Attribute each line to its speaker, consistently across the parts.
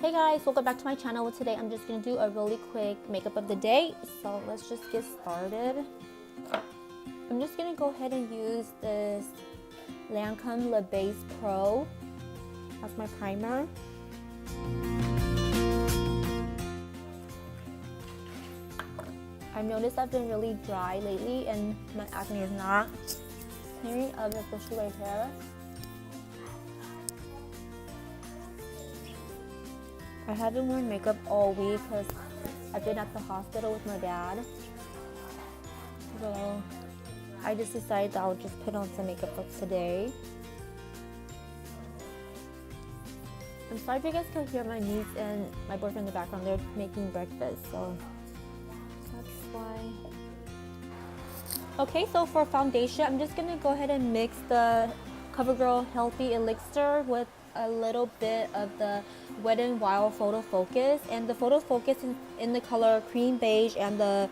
Speaker 1: Hey guys, welcome back to my channel. Today I'm just going to do a really quick makeup of the day. So let's just get started. I'm just going to go ahead and use this Lancome Le Base Pro as my primer. I've noticed I've been really dry lately and my acne is not clearing up, especially right here. I haven't worn makeup all week because I've been at the hospital with my dad. So I just decided that I'll just put on some makeup for today. I'm sorry if you guys can hear my niece and my boyfriend in the background. They're making breakfast, so that's why. Okay, so for foundation, I'm just gonna go ahead and mix the CoverGirl Healthy Elixir with a little bit of the Wet n Wild Photo Focus, and the Photo Focus is in the color cream beige and the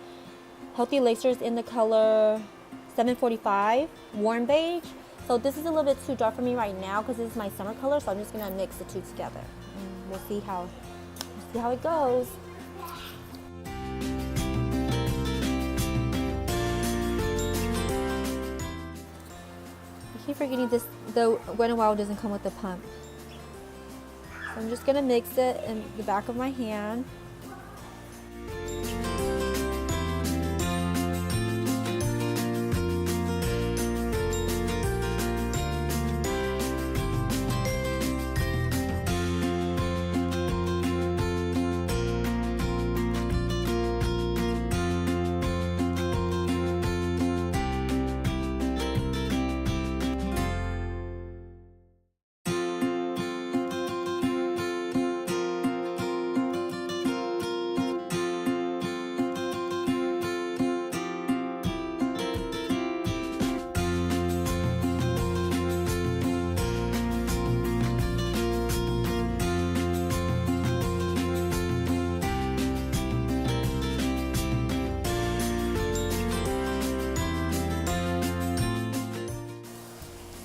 Speaker 1: Healthy Elixir is in the color 745 warm beige. So this is a little bit too dark for me right now because this is my summer color, so I'm just gonna mix the two together and we'll see how it goes. I keep forgetting this, the Wet n Wild doesn't come with the pump. So I'm just gonna mix it in the back of my hand.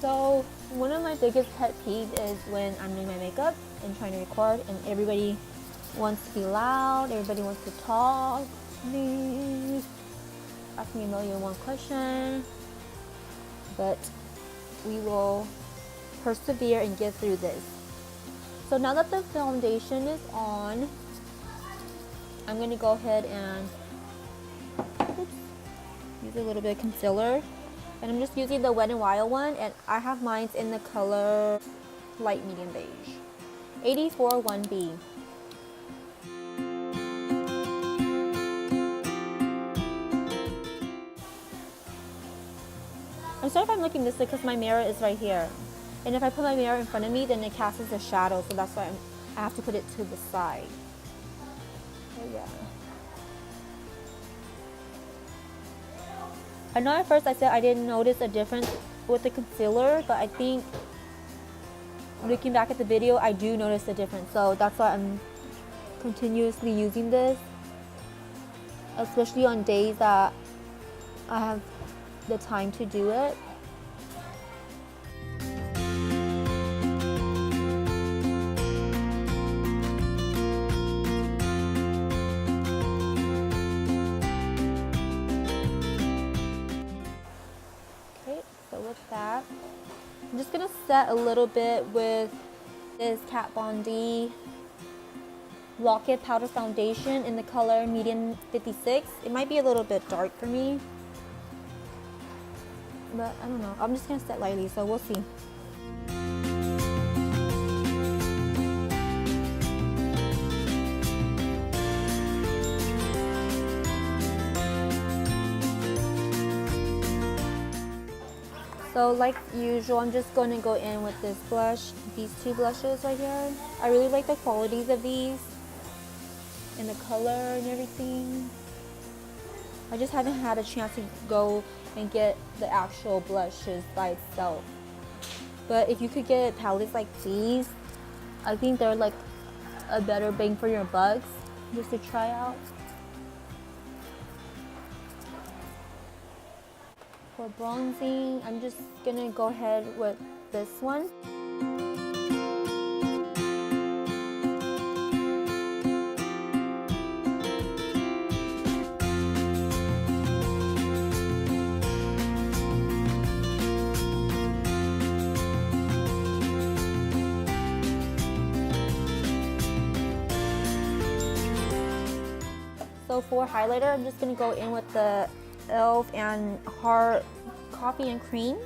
Speaker 1: So one of my biggest pet peeves is when I'm doing my makeup and trying to record and everybody wants to be loud, everybody wants to talk to me, ask me a million and one question, but we will persevere and get through this. So now that the foundation is on, I'm going to go ahead and use a little bit of concealer. And I'm just using the Wet n Wild one, and I have mine in the color light medium beige, 84 1B. I'm sorry if I'm looking this way because my mirror is right here. And if I put my mirror in front of me, then it casts a shadow, so that's why I have to put it to the side. So yeah. I know at first I said I didn't notice a difference with the concealer, but I think looking back at the video, I do notice a difference. So that's why I'm continuously using this, especially on days that I have the time to do it. That I'm just gonna set a little bit with this Kat Von D Lock-It Powder Foundation in the color medium 56. It might be a little bit dark for me, but I don't know. I'm just gonna set lightly, so we'll see. So like usual, I'm just going to go in with this blush, these two blushes right here. I really like the qualities of these and the color and everything. I just haven't had a chance to go and get the actual blushes by itself. But if you could get palettes like these, I think they're like a better bang for your bucks just to try out. For bronzing, I'm just gonna go ahead with this one. So for highlighter, I'm just going to go in with the e.l.f. and Heart Coffee and Cream.